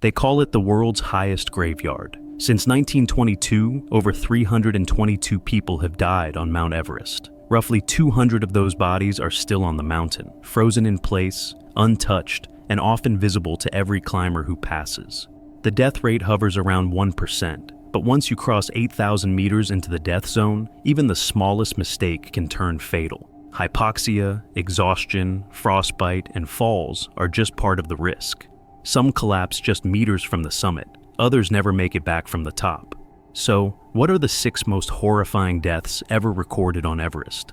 They call it the world's highest graveyard. Since 1922, over 322 people have died on Mount Everest. Roughly 200 of those bodies are still on the mountain, frozen in place, untouched, and often visible to every climber who passes. The death rate hovers around 1%, but once you cross 8,000 meters into the death zone, even the smallest mistake can turn fatal. Hypoxia, exhaustion, frostbite, and falls are just part of the risk. Some collapse just meters from the summit, others never make it back from the top. So, what are the 6 most horrifying deaths ever recorded on Everest?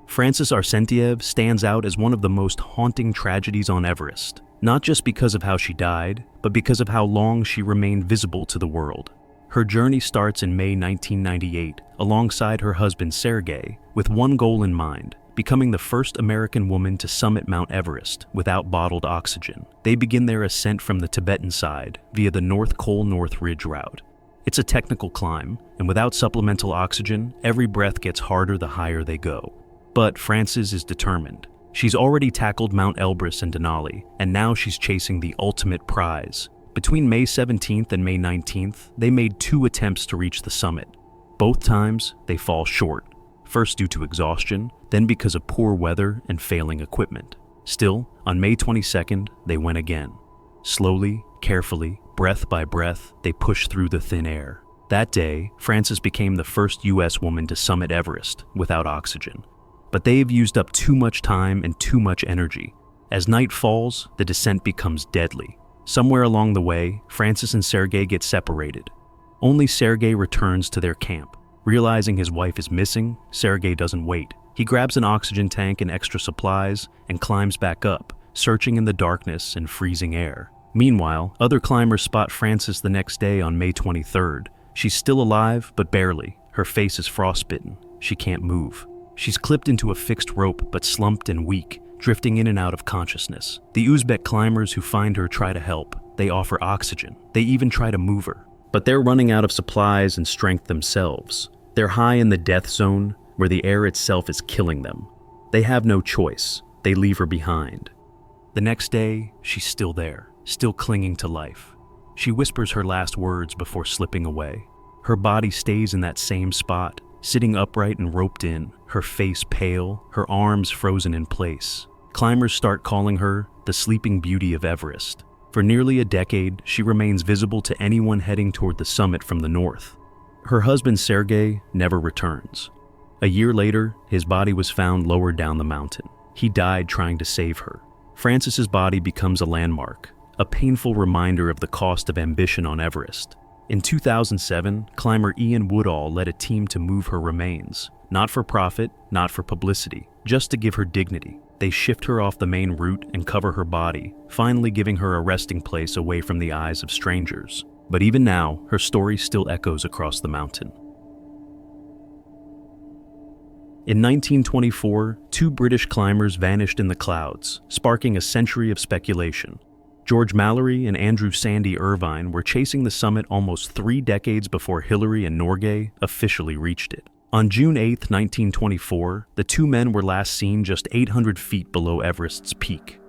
Frances Arsentsiev stands out as one of the most haunting tragedies on Everest, not just because of how she died, but because of how long she remained visible to the world. Her journey starts in May 1998, alongside her husband Sergei, with one goal in mind: becoming the first American woman to summit Mount Everest without bottled oxygen. They begin their ascent from the Tibetan side via the North Col North Ridge route. It's a technical climb, and without supplemental oxygen, every breath gets harder the higher they go. But Frances is determined. She's already tackled Mount Elbrus and Denali, and now she's chasing the ultimate prize. Between May 17th and May 19th, they made 2 attempts to reach the summit. Both times, they fall short, first due to exhaustion, then because of poor weather and failing equipment. Still, on May 22nd, they went again. Slowly, carefully, breath by breath, they pushed through the thin air. That day, Frances became the first U.S. woman to summit Everest without oxygen. But they've used up too much time and too much energy. As night falls, the descent becomes deadly. Somewhere along the way, Frances and Sergei get separated. Only Sergei returns to their camp. Realizing his wife is missing, Sergei doesn't wait. He grabs an oxygen tank and extra supplies and climbs back up, searching in the darkness and freezing air. Meanwhile, other climbers spot Frances the next day on May 23rd. She's still alive, but barely. Her face is frostbitten. She can't move. She's clipped into a fixed rope, but slumped and weak, drifting in and out of consciousness. The Uzbek climbers who find her try to help. They offer oxygen. They even try to move her. But they're running out of supplies and strength themselves. They're high in the death zone, where the air itself is killing them. They have no choice. They leave her behind. The next day, she's still there, still clinging to life. She whispers her last words before slipping away. Her body stays in that same spot, sitting upright and roped in, her face pale, her arms frozen in place. Climbers start calling her the Sleeping Beauty of Everest. For nearly a decade, she remains visible to anyone heading toward the summit from the north. Her husband Sergei never returns. A year later, his body was found lower down the mountain. He died trying to save her. Frances's body becomes a landmark, a painful reminder of the cost of ambition on Everest. In 2007, climber Ian Woodall led a team to move her remains. Not for profit, not for publicity, just to give her dignity. They shift her off the main route and cover her body, finally giving her a resting place away from the eyes of strangers. But even now, her story still echoes across the mountain. In 1924, 2 British climbers vanished in the clouds, sparking a century of speculation. George Mallerie and Andrew Sandy Irvine were chasing the summit almost 3 decades before Hillary and Norgay officially reached it. On June 8, 1924, the 2 men were last seen just 800 feet below Everest's peak.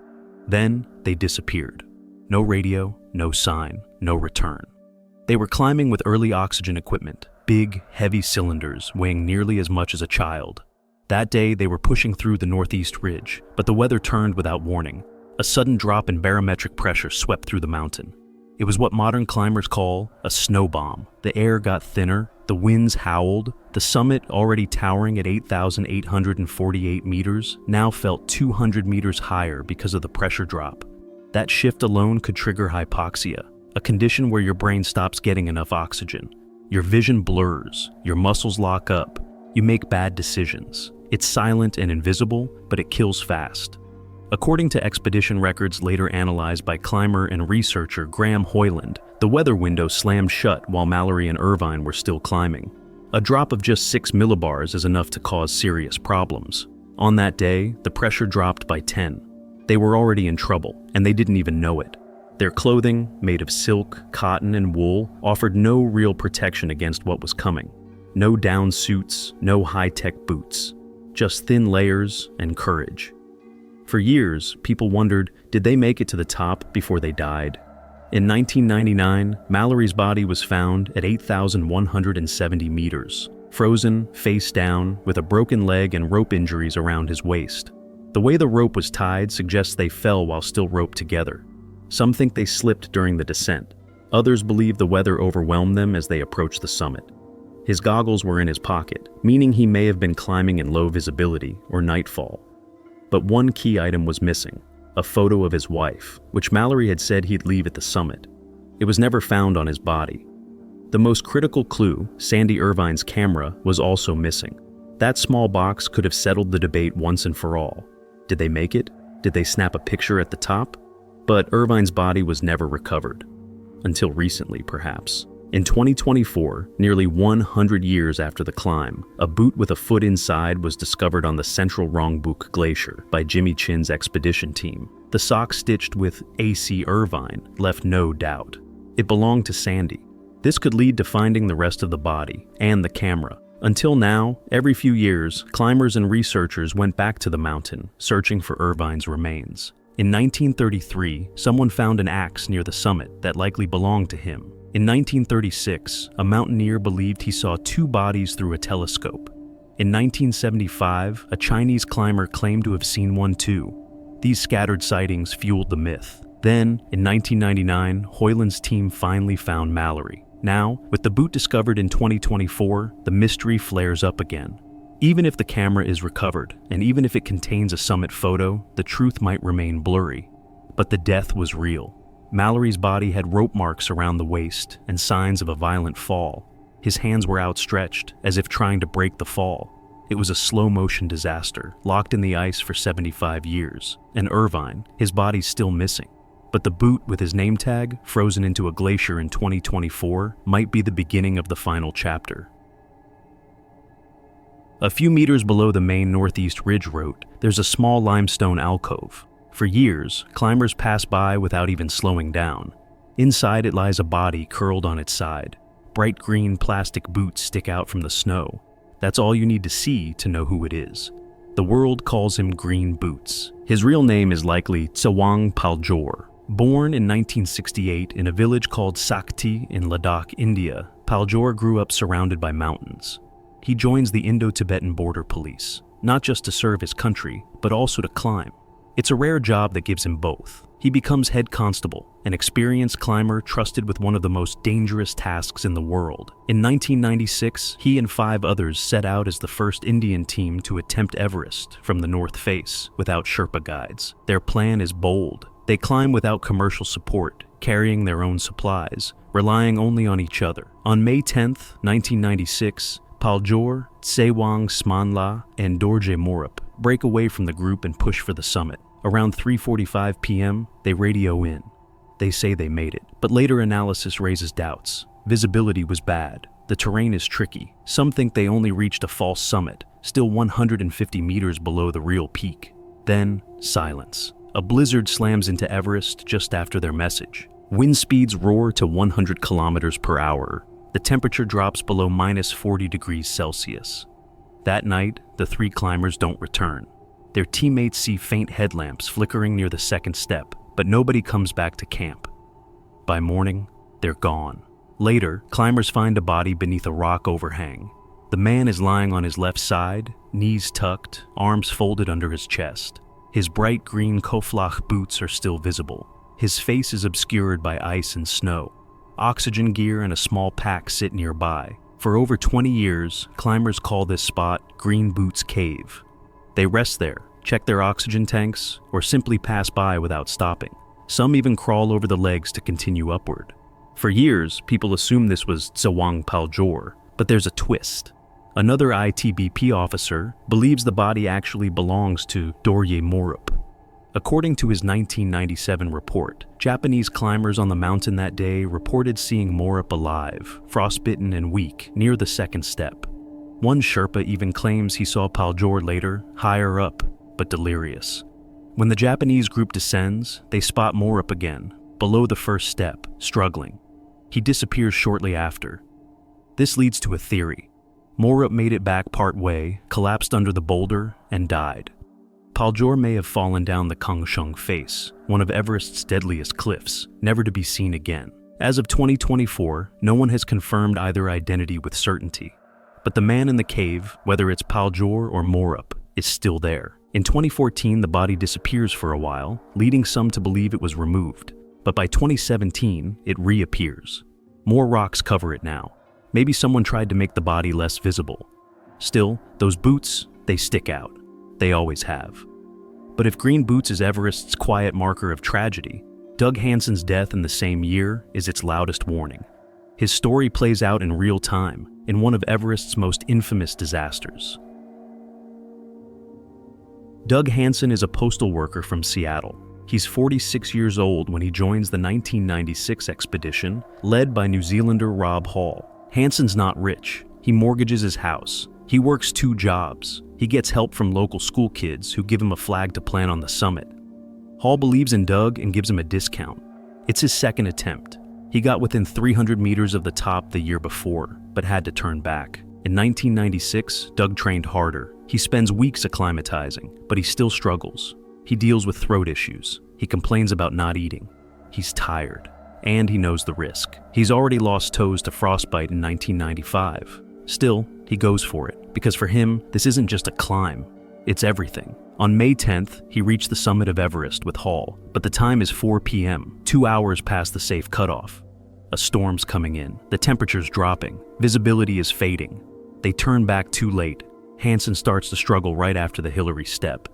Then, they disappeared. No radio, no sign, no return. They were climbing with early oxygen equipment, big, heavy cylinders weighing nearly as much as a child. That day, they were pushing through the northeast ridge, but the weather turned without warning. A sudden drop in barometric pressure swept through the mountain. It was what modern climbers call a snow bomb. The air got thinner, the winds howled. The summit, already towering at 8,848 meters, now felt 200 meters higher because of the pressure drop. That shift alone could trigger hypoxia, a condition where your brain stops getting enough oxygen. Your vision blurs, your muscles lock up, you make bad decisions. It's silent and invisible, but it kills fast. According to expedition records later analyzed by climber and researcher Graham Hoyland, the weather window slammed shut while Mallerie and Irvine were still climbing. A drop of just 6 millibars is enough to cause serious problems. On that day, the pressure dropped by 10. They were already in trouble, and they didn't even know it. Their clothing, made of silk, cotton, and wool, offered no real protection against what was coming. No down suits, no high-tech boots. Just thin layers and courage. For years, people wondered, did they make it to the top before they died? In 1999, Mallory's body was found at 8,170 meters, frozen, face down, with a broken leg and rope injuries around his waist. The way the rope was tied suggests they fell while still roped together. Some think they slipped during the descent. Others believe the weather overwhelmed them as they approached the summit. His goggles were in his pocket, meaning he may have been climbing in low visibility or nightfall. But one key item was missing, a photo of his wife, which Mallory had said he'd leave at the summit. It was never found on his body. The most critical clue, Sandy Irvine's camera, was also missing. That small box could have settled the debate once and for all. Did they make it? Did they snap a picture at the top? But Irvine's body was never recovered. Until recently, perhaps. In 2024, nearly 100 years after the climb, a boot with a foot inside was discovered on the central Rongbuk Glacier by Jimmy Chin's expedition team. The sock stitched with A.C. Irvine left no doubt. It belonged to Sandy. This could lead to finding the rest of the body and the camera. Until now, every few years, climbers and researchers went back to the mountain, searching for Irvine's remains. In 1933, someone found an axe near the summit that likely belonged to him. In 1936, a mountaineer believed he saw two bodies through a telescope. In 1975, a Chinese climber claimed to have seen one too. These scattered sightings fueled the myth. Then, in 1999, Hoyland's team finally found Mallory. Now, with the boot discovered in 2024, the mystery flares up again. Even if the camera is recovered, and even if it contains a summit photo, the truth might remain blurry. But the death was real. Mallory's body had rope marks around the waist and signs of a violent fall. His hands were outstretched, as if trying to break the fall. It was a slow-motion disaster, locked in the ice for 75 years. And Irvine, his body's still missing. But the boot with his name tag, frozen into a glacier in 2024, might be the beginning of the final chapter. A few meters below the main northeast ridge road, there's a small limestone alcove. For years, climbers pass by without even slowing down. Inside it lies a body curled on its side. Bright green plastic boots stick out from the snow. That's all you need to see to know who it is. The world calls him Green Boots. His real name is likely Tsewang Paljor. Born in 1968 in a village called Sakti in Ladakh, India, Paljor grew up surrounded by mountains. He joins the Indo-Tibetan Border Police, not just to serve his country, but also to climb. It's a rare job that gives him both. He becomes head constable, an experienced climber trusted with one of the most dangerous tasks in the world. In 1996, he and 5 others set out as the first Indian team to attempt Everest from the North Face without Sherpa guides. Their plan is bold. They climb without commercial support, carrying their own supplies, relying only on each other. On May 10, 1996, Paljor, Tsewang Smanla, and Dorje Morup break away from the group and push for the summit. Around 3:45 p.m., they radio in. They say they made it, but later analysis raises doubts. Visibility was bad. The terrain is tricky. Some think they only reached a false summit, still 150 meters below the real peak. Then, silence. A blizzard slams into Everest just after their message. Wind speeds roar to 100 kilometers per hour. The temperature drops below minus 40 degrees Celsius. That night, the 3 climbers don't return. Their teammates see faint headlamps flickering near the second step, but nobody comes back to camp. By morning, they're gone. Later, climbers find a body beneath a rock overhang. The man is lying on his left side, knees tucked, arms folded under his chest. His bright green koflach boots are still visible. His face is obscured by ice and snow. Oxygen gear and a small pack sit nearby. For over 20 years, climbers call this spot Green Boots Cave. They rest there, check their oxygen tanks, or simply pass by without stopping. Some even crawl over the legs to continue upward. For years, people assumed this was Tsewang Paljor, but there's a twist. Another ITBP officer believes the body actually belongs to Dorje Morup. According to his 1997 report, Japanese climbers on the mountain that day reported seeing Morup alive, frostbitten and weak, near the second step. One Sherpa even claims he saw Paljor later, higher up, but delirious. When the Japanese group descends, they spot Morup again, below the first step, struggling. He disappears shortly after. This leads to a theory. Morup made it back part way, collapsed under the boulder, and died. Paljor may have fallen down the Kangshung face, one of Everest's deadliest cliffs, never to be seen again. As of 2024, no one has confirmed either identity with certainty. But the man in the cave, whether it's Paljor or Morup, is still there. In 2014, the body disappears for a while, leading some to believe it was removed. But by 2017, it reappears. More rocks cover it now. Maybe someone tried to make the body less visible. Still, those boots, they stick out. They always have. But if green boots is Everest's quiet marker of tragedy, Doug Hansen's death in the same year is its loudest warning. His story plays out in real time, in one of Everest's most infamous disasters. Doug Hansen is a postal worker from Seattle. He's 46 years old when he joins the 1996 expedition, led by New Zealander Rob Hall. Hansen's not rich. He mortgages his house. He works 2 jobs. He gets help from local school kids who give him a flag to plant on the summit. Hall believes in Doug and gives him a discount. It's his second attempt. He got within 300 meters of the top the year before, but had to turn back. In 1996, Doug trained harder. He spends weeks acclimatizing, but he still struggles. He deals with throat issues. He complains about not eating. He's tired, and he knows the risk. He's already lost toes to frostbite in 1995. Still, he goes for it, because for him, this isn't just a climb, it's everything. On May 10th, he reached the summit of Everest with Hall, but the time is 4 p.m., 2 hours past the safe cutoff. A storm's coming in, the temperature's dropping, visibility is fading. They turn back too late. Hansen starts to struggle right after the Hillary step.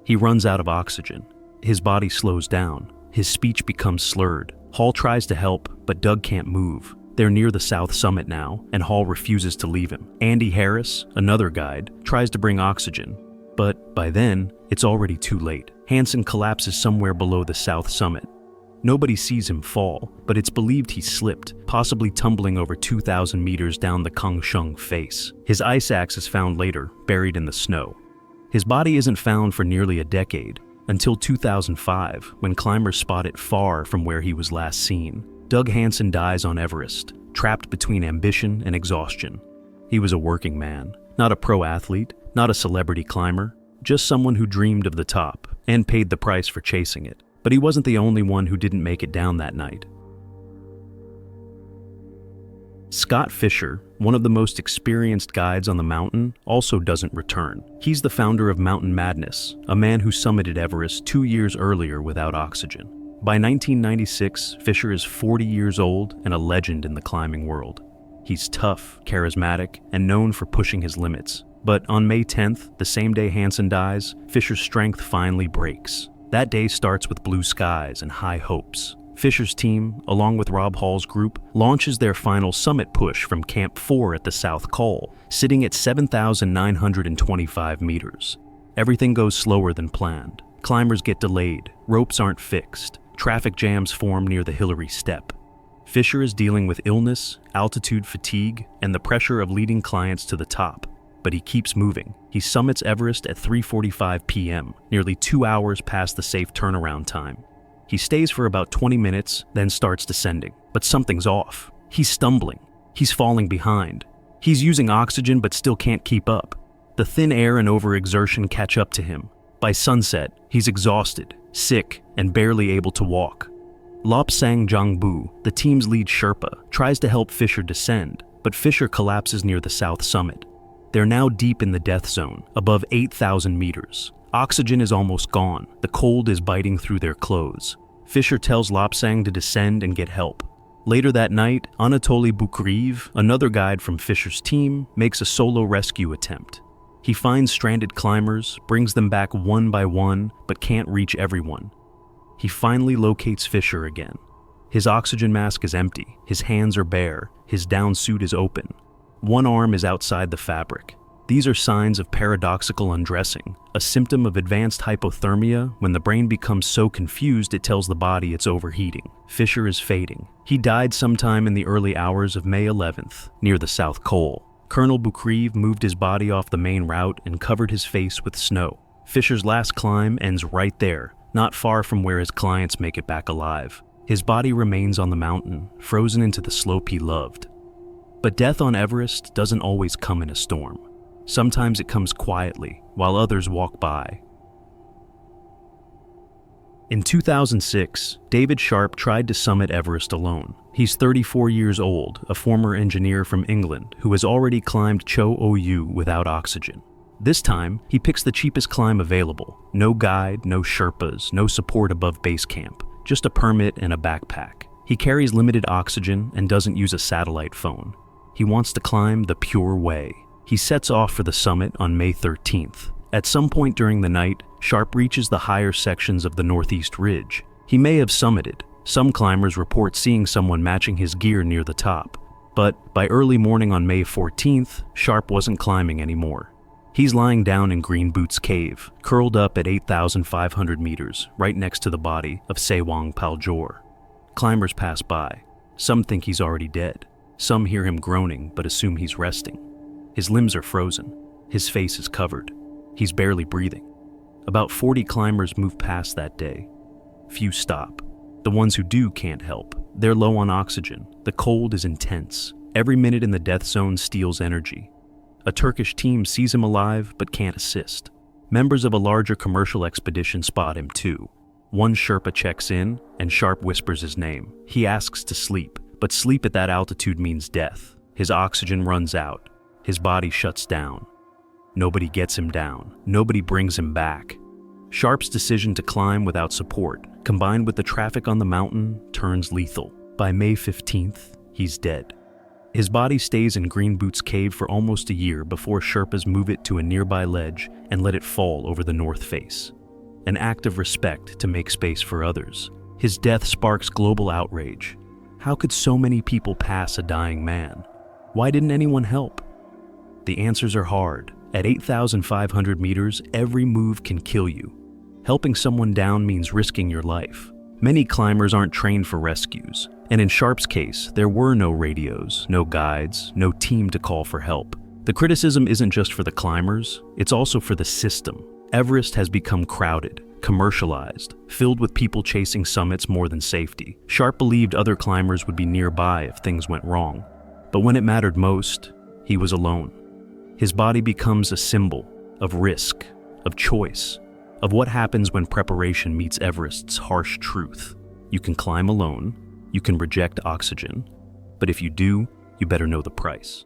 He runs out of oxygen. His body slows down. His speech becomes slurred. Hall tries to help, but Doug can't move. They're near the south summit now, and Hall refuses to leave him. Andy Harris, another guide, tries to bring oxygen, but by then, it's already too late. Hansen collapses somewhere below the south summit. Nobody sees him fall, but it's believed he slipped, possibly tumbling over 2,000 meters down the Kangshung face. His ice axe is found later, buried in the snow. His body isn't found for nearly a decade, until 2005, when climbers spot it far from where he was last seen. Doug Hansen dies on Everest, trapped between ambition and exhaustion. He was a working man, not a pro athlete, not a celebrity climber, just someone who dreamed of the top and paid the price for chasing it. But he wasn't the only one who didn't make it down that night. Scott Fischer, one of the most experienced guides on the mountain, also doesn't return. He's the founder of Mountain Madness, a man who summited Everest 2 years earlier without oxygen. By 1996, Fischer is 40 years old and a legend in the climbing world. He's tough, charismatic, and known for pushing his limits. But on May 10th, the same day Hansen dies, Fischer's strength finally breaks. That day starts with blue skies and high hopes. Fischer's team, along with Rob Hall's group, launches their final summit push from Camp 4 at the South Col, sitting at 7,925 meters. Everything goes slower than planned. Climbers get delayed, ropes aren't fixed, traffic jams form near the Hillary step. Fischer is dealing with illness, altitude fatigue, and the pressure of leading clients to the top. But he keeps moving. He summits Everest at 3:45 p.m., nearly 2 hours past the safe turnaround time. He stays for about 20 minutes, then starts descending. But something's off. He's stumbling. He's falling behind. He's using oxygen but still can't keep up. The thin air and overexertion catch up to him. By sunset, he's exhausted, sick, and barely able to walk. Lopsang Jangbu, the team's lead Sherpa, tries to help Fischer descend, but Fischer collapses near the south summit. They're now deep in the death zone, above 8,000 meters. Oxygen is almost gone. The cold is biting through their clothes. Fischer tells Lopsang to descend and get help. Later that night, Anatoly Bukriv, another guide from Fischer's team, makes a solo rescue attempt. He finds stranded climbers, brings them back one by one, but can't reach everyone. He finally locates Fischer again. His oxygen mask is empty, his hands are bare, his down suit is open. One arm is outside the fabric. These are signs of paradoxical undressing, a symptom of advanced hypothermia when the brain becomes so confused it tells the body it's overheating. Fischer is fading. He died sometime in the early hours of May 11th, near the South Col. Colonel Bukriv moved his body off the main route and covered his face with snow. Fischer's last climb ends right there, not far from where his clients make it back alive. His body remains on the mountain, frozen into the slope he loved. But death on Everest doesn't always come in a storm. Sometimes it comes quietly, while others walk by. In 2006, David Sharp tried to summit Everest alone. He's 34 years old, a former engineer from England who has already climbed Cho Oyu without oxygen. This time, he picks the cheapest climb available. No guide, no Sherpas, no support above base camp, just a permit and a backpack. He carries limited oxygen and doesn't use a satellite phone. He wants to climb the pure way. He sets off for the summit on May 13th. At some point during the night, Sharp reaches the higher sections of the northeast ridge. He may have summited. Some climbers report seeing someone matching his gear near the top. But by early morning on May 14th, Sharp wasn't climbing anymore. He's lying down in Green Boots Cave, curled up at 8,500 meters, right next to the body of Sewang Paljor. Climbers pass by. Some think he's already dead. Some hear him groaning but assume he's resting. His limbs are frozen. His face is covered. He's barely breathing. About 40 climbers move past that day. Few stop. The ones who do can't help. They're low on oxygen. The cold is intense. Every minute in the death zone steals energy. A Turkish team sees him alive but can't assist. Members of a larger commercial expedition spot him too. One Sherpa checks in, and Sharp whispers his name. He asks to sleep, but sleep at that altitude means death. His oxygen runs out. His body shuts down. Nobody gets him down. Nobody brings him back. Sharp's decision to climb without support, combined with the traffic on the mountain, turns lethal. By May 15th, he's dead. His body stays in Green Boots Cave for almost a year before Sherpas move it to a nearby ledge and let it fall over the north face. An act of respect to make space for others. His death sparks global outrage. How could so many people pass a dying man? Why didn't anyone help? The answers are hard. At 8,500 meters, every move can kill you. Helping someone down means risking your life. Many climbers aren't trained for rescues, and in Sharp's case, there were no radios, no guides, no team to call for help. The criticism isn't just for the climbers, it's also for the system. Everest has become crowded, commercialized, filled with people chasing summits more than safety. Sharp believed other climbers would be nearby if things went wrong. But when it mattered most, he was alone. His body becomes a symbol of risk, of choice, of what happens when preparation meets Everest's harsh truth. You can climb alone, you can reject oxygen, but if you do, you better know the price.